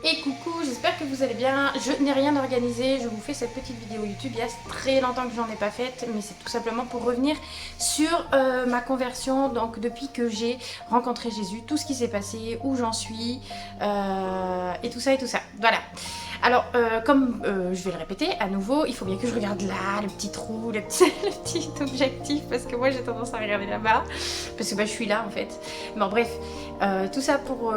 Et coucou, j'espère que vous allez bien. Je n'ai rien organisé, je vous fais cette petite vidéo YouTube. Il y a très longtemps que j'en ai pas faite, mais c'est tout simplement pour revenir sur ma conversion. Donc depuis que j'ai rencontré Jésus, tout ce qui s'est passé, où j'en suis, et tout ça et tout ça. Voilà. Alors, comme je vais le répéter à nouveau, il faut bien que je regarde là, le petit trou, le petit objectif, parce que moi j'ai tendance à regarder là-bas, parce que je suis là en fait. Bon bref, tout ça pour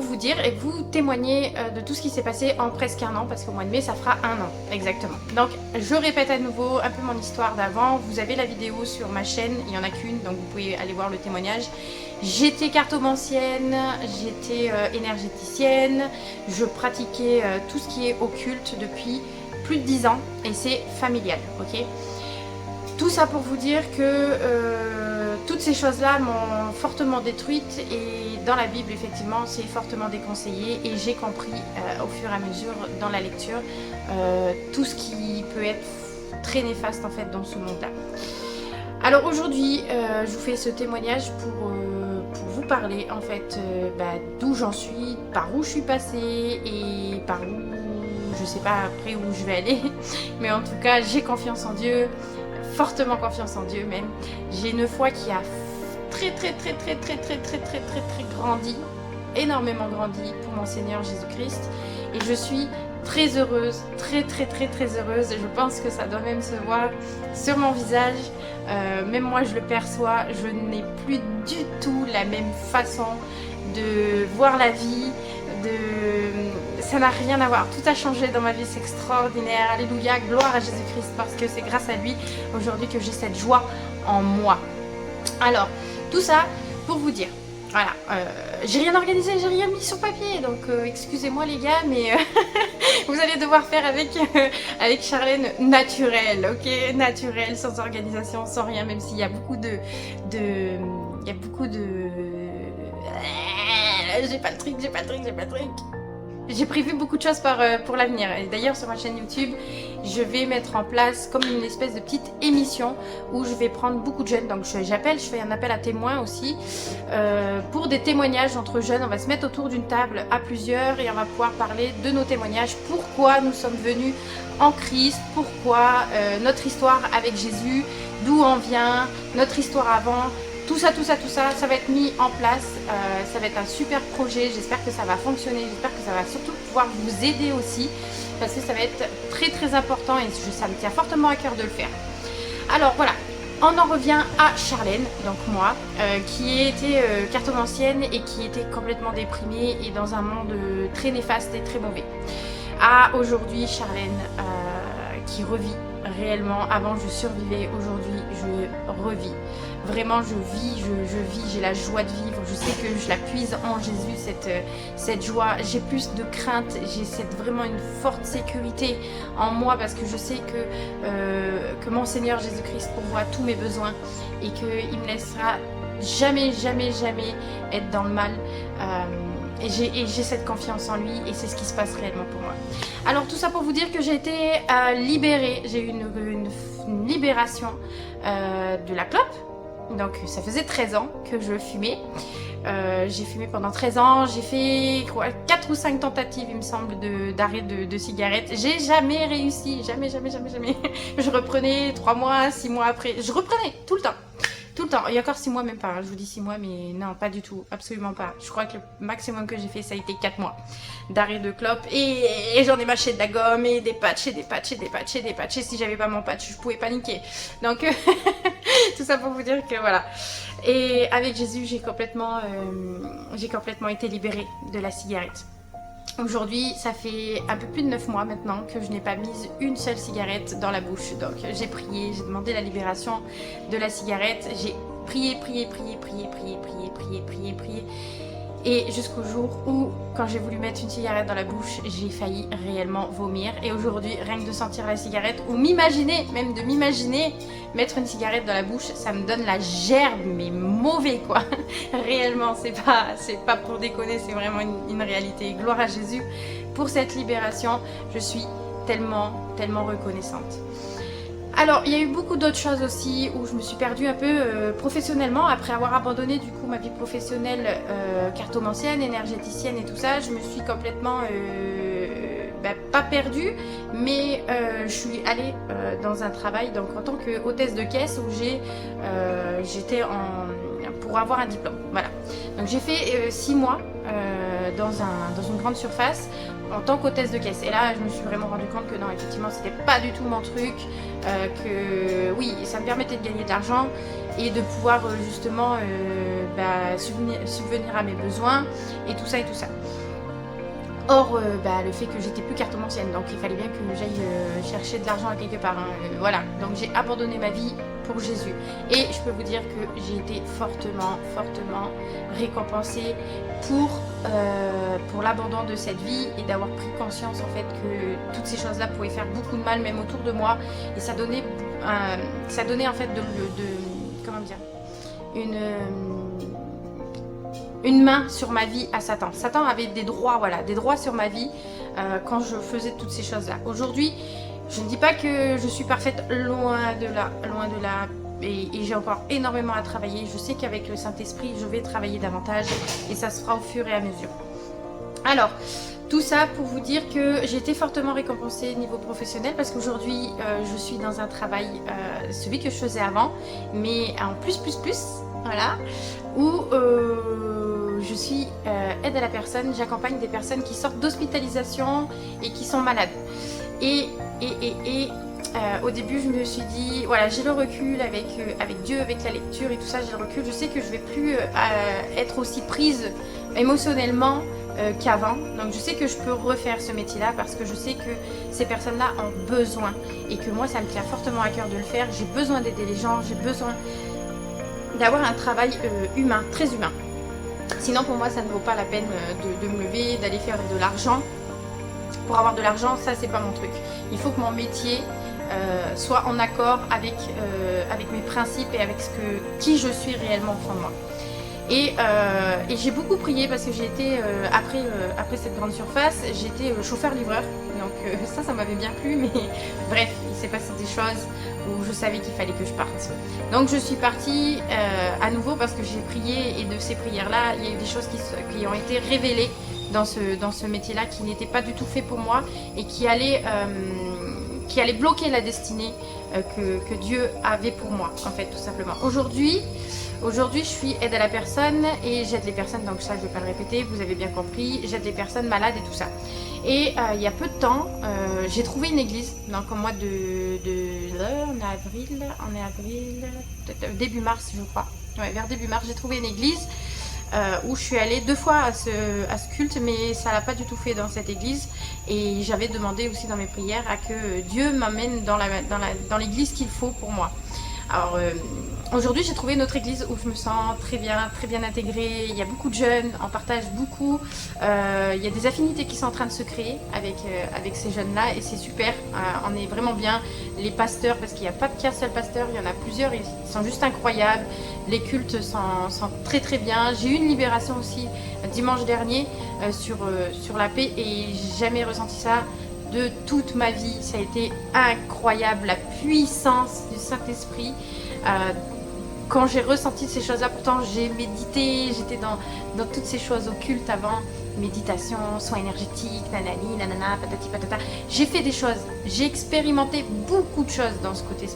vous dire et vous témoigner de tout ce qui s'est passé en presque un an, parce qu'au mois de mai ça fera un an exactement. Donc je répète à nouveau un peu mon histoire d'avant. Vous avez la vidéo sur ma chaîne, il n'y en a qu'une, donc vous pouvez aller voir le témoignage. J'étais cartomancienne, j'étais énergéticienne, je pratiquais tout ce qui est occulte depuis plus de 10 ans et c'est familial, ok? Tout ça pour vous dire que toutes ces choses-là m'ont fortement détruite et dans la Bible, effectivement, c'est fortement déconseillé et j'ai compris au fur et à mesure dans la lecture tout ce qui peut être très néfaste en fait dans ce monde-là. Alors aujourd'hui, je vous fais ce témoignage pour vous parler en fait d'où j'en suis, par où je suis passée et par où je sais pas après où je vais aller, mais en tout cas j'ai confiance en Dieu, fortement confiance en Dieu même. J'ai une foi qui a très grandi, énormément grandi pour mon Seigneur Jésus-Christ et je suis très heureuse, très heureuse. Je pense que ça doit même se voir sur mon visage. Même moi je le perçois, je n'ai plus du tout la même façon de voir la vie, ça n'a rien à voir, tout a changé dans ma vie, c'est extraordinaire, alléluia, gloire à Jésus-Christ, parce que c'est grâce à lui aujourd'hui que j'ai cette joie en moi. Alors, tout ça pour vous dire, voilà, j'ai rien organisé, j'ai rien mis sur papier, donc excusez-moi les gars, mais vous allez devoir faire avec Charlène naturel, ok, naturel, sans organisation, sans rien, même s'il y a beaucoup de j'ai pas le truc. J'ai prévu beaucoup de choses pour l'avenir. Et d'ailleurs sur ma chaîne YouTube, je vais mettre en place comme une espèce de petite émission où je vais prendre beaucoup de jeunes. Donc je fais un appel à témoins aussi pour des témoignages entre jeunes. On va se mettre autour d'une table à plusieurs et on va pouvoir parler de nos témoignages. Pourquoi nous sommes venus en Christ, pourquoi notre histoire avec Jésus, d'où on vient, notre histoire avant. Tout ça va être mis en place, ça va être un super projet, j'espère que ça va fonctionner, j'espère que ça va surtout pouvoir vous aider aussi, parce que ça va être très important et ça me tient fortement à cœur de le faire. Alors voilà, on en revient à Charlène, donc moi, qui était cartomancienne et qui était complètement déprimée et dans un monde très néfaste et très mauvais. À aujourd'hui, Charlène qui revit réellement. Avant je survivais, aujourd'hui je revis. Vraiment je vis, j'ai la joie de vivre, je sais que je la puise en Jésus, cette joie, j'ai plus de crainte, j'ai vraiment une forte sécurité en moi parce que je sais que mon Seigneur Jésus-Christ pourvoit tous mes besoins et qu'il me laissera jamais être dans le mal. Et j'ai cette confiance en lui et c'est ce qui se passe réellement pour moi. Alors tout ça pour vous dire que j'ai été libérée, j'ai eu une libération de la clope. Donc ça faisait 13 ans que je fumais. J'ai fumé pendant 13 ans, j'ai fait 4 ou 5 tentatives il me semble d'arrêt de cigarette. J'ai jamais réussi, jamais. Je reprenais 3 mois, 6 mois après, je reprenais tout le temps. Tout le temps, il y a encore 6 mois même pas, je vous dis 6 mois mais non pas du tout, absolument pas. Je crois que le maximum que j'ai fait ça a été 4 mois d'arrêt de clope et j'en ai mâché de la gomme et des patchs et si j'avais pas mon patch je pouvais paniquer. Donc tout ça pour vous dire que voilà. Et avec Jésus j'ai complètement été libérée de la cigarette. Aujourd'hui, ça fait un peu plus de 9 mois maintenant que je n'ai pas mis une seule cigarette dans la bouche. Donc j'ai prié, j'ai demandé la libération de la cigarette. J'ai prié. Et jusqu'au jour où, quand j'ai voulu mettre une cigarette dans la bouche, j'ai failli réellement vomir. Et aujourd'hui, rien que de sentir la cigarette, ou même de m'imaginer mettre une cigarette dans la bouche, ça me donne la gerbe, mais mauvais quoi. Réellement, c'est pas pour déconner, c'est vraiment une réalité. Gloire à Jésus pour cette libération. Je suis tellement reconnaissante. Alors, il y a eu beaucoup d'autres choses aussi où je me suis perdue un peu professionnellement. Après avoir abandonné du coup ma vie professionnelle cartomancienne, énergéticienne et tout ça, je me suis complètement pas perdue, mais je suis allée dans un travail donc en tant que hôtesse de caisse où j'étais pour avoir un diplôme. Voilà. Donc j'ai fait 6 mois dans une grande surface en tant qu'hôtesse de caisse. Et là, je me suis vraiment rendu compte que non, effectivement, c'était pas du tout mon truc. Que oui, ça me permettait de gagner de l'argent et de pouvoir justement subvenir à mes besoins et tout ça et tout ça. Or, le fait que j'étais plus cartomancienne, donc il fallait bien que j'aille chercher de l'argent quelque part. Voilà, donc j'ai abandonné ma vie pour Jésus. Et je peux vous dire que j'ai été fortement, fortement récompensée pour l'abandon de cette vie et d'avoir pris conscience en fait que toutes ces choses-là pouvaient faire beaucoup de mal, même autour de moi. Et ça donnait en fait comment dire, une main sur ma vie à Satan. Satan avait des droits, voilà, des droits sur ma vie quand je faisais toutes ces choses-là. Aujourd'hui, je ne dis pas que je suis parfaite, loin de là, et j'ai encore énormément à travailler. Je sais qu'avec le Saint-Esprit, je vais travailler davantage et ça se fera au fur et à mesure. Alors, tout ça pour vous dire que j'ai été fortement récompensée niveau professionnel parce qu'aujourd'hui, je suis dans un travail, celui que je faisais avant, mais en plus, voilà, où je suis aide à la personne, j'accompagne des personnes qui sortent d'hospitalisation et qui sont malades. Et au début, je me suis dit, voilà, j'ai le recul avec Dieu, avec la lecture et tout ça, j'ai le recul, je sais que je vais plus être aussi prise émotionnellement qu'avant. Donc je sais que je peux refaire ce métier-là parce que je sais que ces personnes-là ont besoin et que moi, ça me tient fortement à cœur de le faire. J'ai besoin d'aider les gens, j'ai besoin d'avoir un travail humain, très humain. Sinon, pour moi, ça ne vaut pas la peine de me lever, d'aller faire de l'argent. Pour avoir de l'argent, ça, c'est pas mon truc. Il faut que mon métier soit en accord avec mes principes et avec qui je suis réellement au fond de moi. Et j'ai beaucoup prié parce que j'ai été, après cette grande surface, j'étais chauffeur-livreur. Donc ça m'avait bien plu, mais bref, il s'est passé des choses où je savais qu'il fallait que je parte. Donc je suis partie à nouveau parce que j'ai prié et de ces prières-là, il y a eu des choses qui ont été révélées dans ce métier-là qui n'était pas du tout fait pour moi et qui allait bloquer la destinée que Dieu avait pour moi, en fait, tout simplement. Aujourd'hui, je suis aide à la personne et j'aide les personnes, donc ça je ne vais pas le répéter, vous avez bien compris, j'aide les personnes malades et tout ça. Et il y a peu de temps, j'ai trouvé une église, donc au mois on est avril, début mars je crois, ouais, vers début mars, j'ai trouvé une église où je suis allée 2 fois à ce culte, mais ça l'a pas du tout fait dans cette église. Et j'avais demandé aussi dans mes prières à que Dieu m'amène dans l'église qu'il faut pour moi. Alors aujourd'hui j'ai trouvé une autre église où je me sens très bien intégrée, il y a beaucoup de jeunes, on partage beaucoup, il y a des affinités qui sont en train de se créer avec ces jeunes là et c'est super, on est vraiment bien, les pasteurs, parce qu'il n'y a pas qu'un seul pasteur, il y en a plusieurs, ils sont juste incroyables, les cultes sont très bien, j'ai eu une libération aussi dimanche dernier sur la paix et j'ai jamais ressenti ça de toute ma vie. Ça a été incroyable, la puissance du Saint-Esprit. Quand j'ai ressenti ces choses-là, pourtant j'ai médité, j'étais dans toutes ces choses occultes avant, méditation, soins énergétiques, nanani, nanana, patati patata. J'ai fait des choses, j'ai expérimenté beaucoup de choses dans ce côté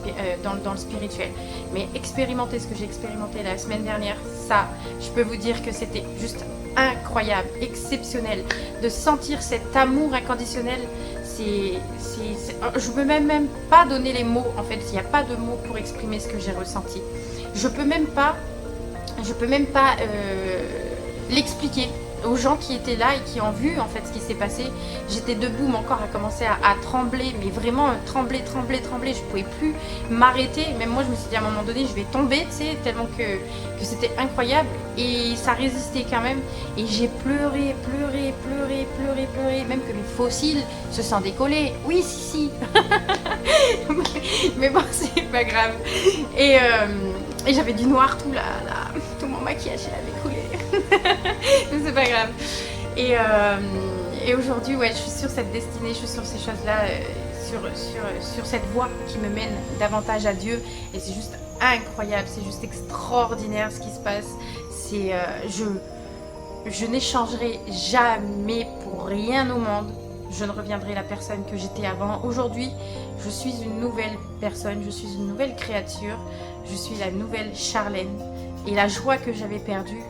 dans le spirituel. Mais expérimenter ce que j'ai expérimenté la semaine dernière, ça, je peux vous dire que c'était juste incroyable, exceptionnel, de sentir cet amour inconditionnel. Je peux même pas donner les mots, en fait, il n'y a pas de mots pour exprimer ce que j'ai ressenti. Je peux même pas l'expliquer aux gens qui étaient là et qui ont vu en fait ce qui s'est passé. J'étais debout, mon corps a commencé à trembler, mais vraiment trembler, je pouvais plus m'arrêter. Même moi je me suis dit à un moment donné je vais tomber, tu sais, tellement que c'était incroyable et ça résistait quand même. Et j'ai pleuré, même que mes fossiles se sont décollés. Oui, si. Mais bon, c'est pas grave. Et j'avais du noir tout mon maquillage il avait coulé. Mais c'est pas grave. Et aujourd'hui, ouais, je suis sur cette destinée, je suis sur ces choses-là. sur cette voie qui me mène davantage à Dieu. Et c'est juste incroyable, c'est juste extraordinaire ce qui se passe. Je n'échangerai jamais pour rien au monde. Je ne reviendrai la personne que j'étais avant. Aujourd'hui, je suis une nouvelle personne, je suis une nouvelle créature. Je suis la nouvelle Charlène. Et la joie que j'avais perdue,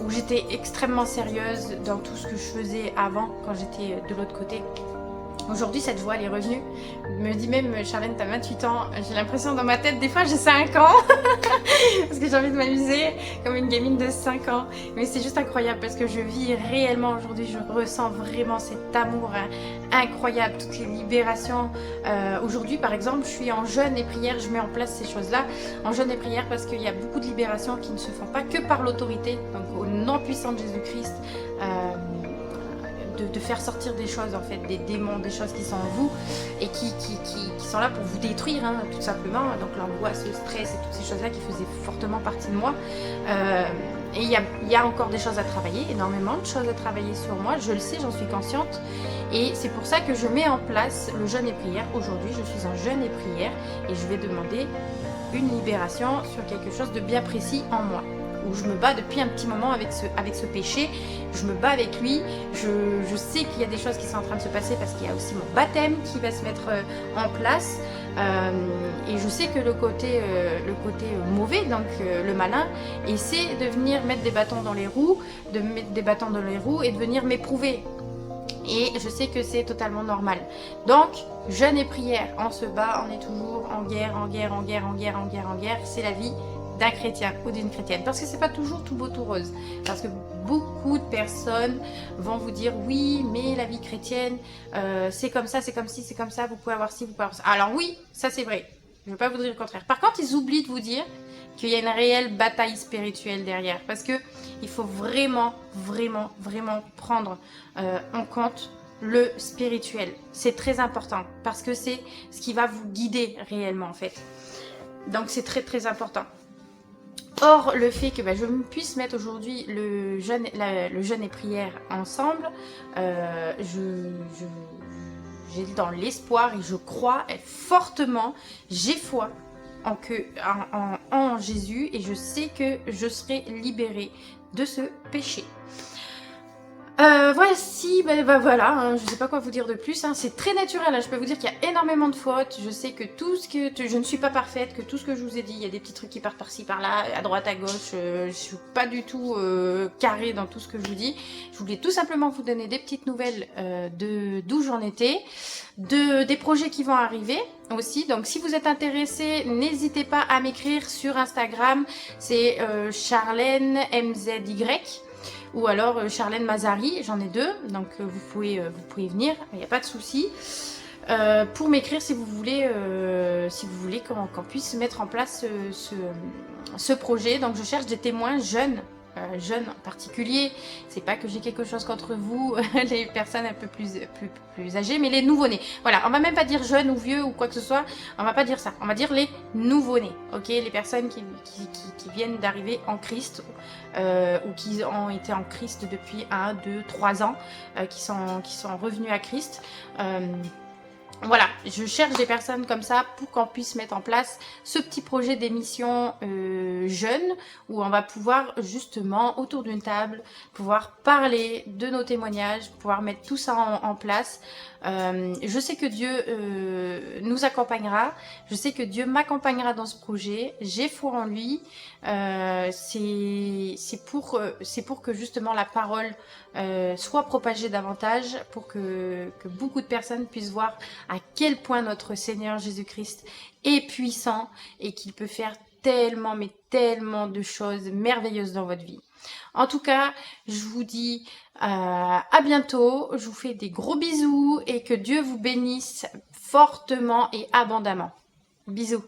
où j'étais extrêmement sérieuse dans tout ce que je faisais avant, quand j'étais de l'autre côté. Aujourd'hui, cette joie, elle est revenue. Je me dis même, Charlène, t'as 28 ans. J'ai l'impression dans ma tête, des fois, j'ai 5 ans. Parce que j'ai envie de m'amuser comme une gamine de 5 ans. Mais c'est juste incroyable parce que je vis réellement aujourd'hui. Je ressens vraiment cet amour incroyable, toutes les libérations. Aujourd'hui, par exemple, je suis en jeûne et prière. Je mets en place ces choses-là en jeûne et prière parce qu'il y a beaucoup de libérations qui ne se font pas que par l'autorité. Donc, au nom puissant de Jésus-Christ. De faire sortir des choses en fait, des démons, des choses qui sont en vous et qui sont là pour vous détruire hein, tout simplement. Donc l'angoisse, le stress et toutes ces choses là qui faisaient fortement partie de moi. Et il y a encore des choses à travailler, énormément de choses à travailler sur moi, je le sais, j'en suis consciente. Et c'est pour ça que je mets en place le jeûne et prière. Aujourd'hui je suis en jeûne et prière et je vais demander une libération sur quelque chose de bien précis en moi, où je me bats depuis un petit moment avec ce péché. Je me bats avec lui, je sais qu'il y a des choses qui sont en train de se passer parce qu'il y a aussi mon baptême qui va se mettre en place. Et je sais que le côté mauvais, donc le malin, essaie de venir mettre des bâtons dans les roues, et de venir m'éprouver. Et je sais que c'est totalement normal. Donc, jeûne et prière, on se bat, on est toujours en guerre, c'est la vie d'un chrétien ou d'une chrétienne, parce que c'est pas toujours tout beau tout rose, parce que beaucoup de personnes vont vous dire oui mais la vie chrétienne c'est comme ça, c'est comme ci, c'est comme ça, vous pouvez avoir ci, vous pouvez avoir ça. Alors oui, ça c'est vrai, je ne veux pas vous dire le contraire. Par contre ils oublient de vous dire qu'il y a une réelle bataille spirituelle derrière, parce que il faut vraiment prendre en compte le spirituel. C'est très important parce que c'est ce qui va vous guider réellement en fait, donc c'est très important. Or, le fait que je puisse mettre aujourd'hui le jeûne et prière ensemble, j'ai dans l'espoir et je crois fortement, j'ai foi en Jésus et je sais que je serai libérée de ce péché. Voici, voilà, hein, je sais pas quoi vous dire de plus, hein, c'est très naturel, hein, je peux vous dire qu'il y a énormément de fautes, je sais que je ne suis pas parfaite, que tout ce que je vous ai dit, il y a des petits trucs qui partent par-ci, par-là, à droite, à gauche, je suis pas du tout carrée dans tout ce que je vous dis. Je voulais tout simplement vous donner des petites nouvelles d'où j'en étais, des projets qui vont arriver aussi. Donc si vous êtes intéressé, n'hésitez pas à m'écrire sur Instagram, c'est Charlène MZY. Ou alors Charlène Mazari, j'en ai deux, donc vous pouvez venir, il n'y a pas de souci. Pour m'écrire si vous voulez qu'on puisse mettre en place ce projet. Donc je cherche des témoins jeunes particuliers. C'est pas que j'ai quelque chose contre vous, les personnes un peu plus âgées, mais les nouveau-nés. Voilà, on va même pas dire jeunes ou vieux ou quoi que ce soit, on va pas dire ça, on va dire les nouveau-nés, ok, les personnes qui viennent d'arriver en Christ, ou qui ont été en Christ depuis 1, 2, 3 ans, qui sont revenus à Christ. Voilà, je cherche des personnes comme ça pour qu'on puisse mettre en place ce petit projet d'émission jeune, où on va pouvoir justement autour d'une table pouvoir parler de nos témoignages, pouvoir mettre tout ça en place. Je sais que Dieu nous accompagnera, je sais que Dieu m'accompagnera dans ce projet, j'ai foi en lui. C'est pour que justement la parole soit propagée davantage, pour que beaucoup de personnes puissent voir à quel point notre Seigneur Jésus-Christ est puissant et qu'il peut faire tellement, mais tellement de choses merveilleuses dans votre vie. En tout cas, je vous dis à bientôt, je vous fais des gros bisous et que Dieu vous bénisse fortement et abondamment. Bisous.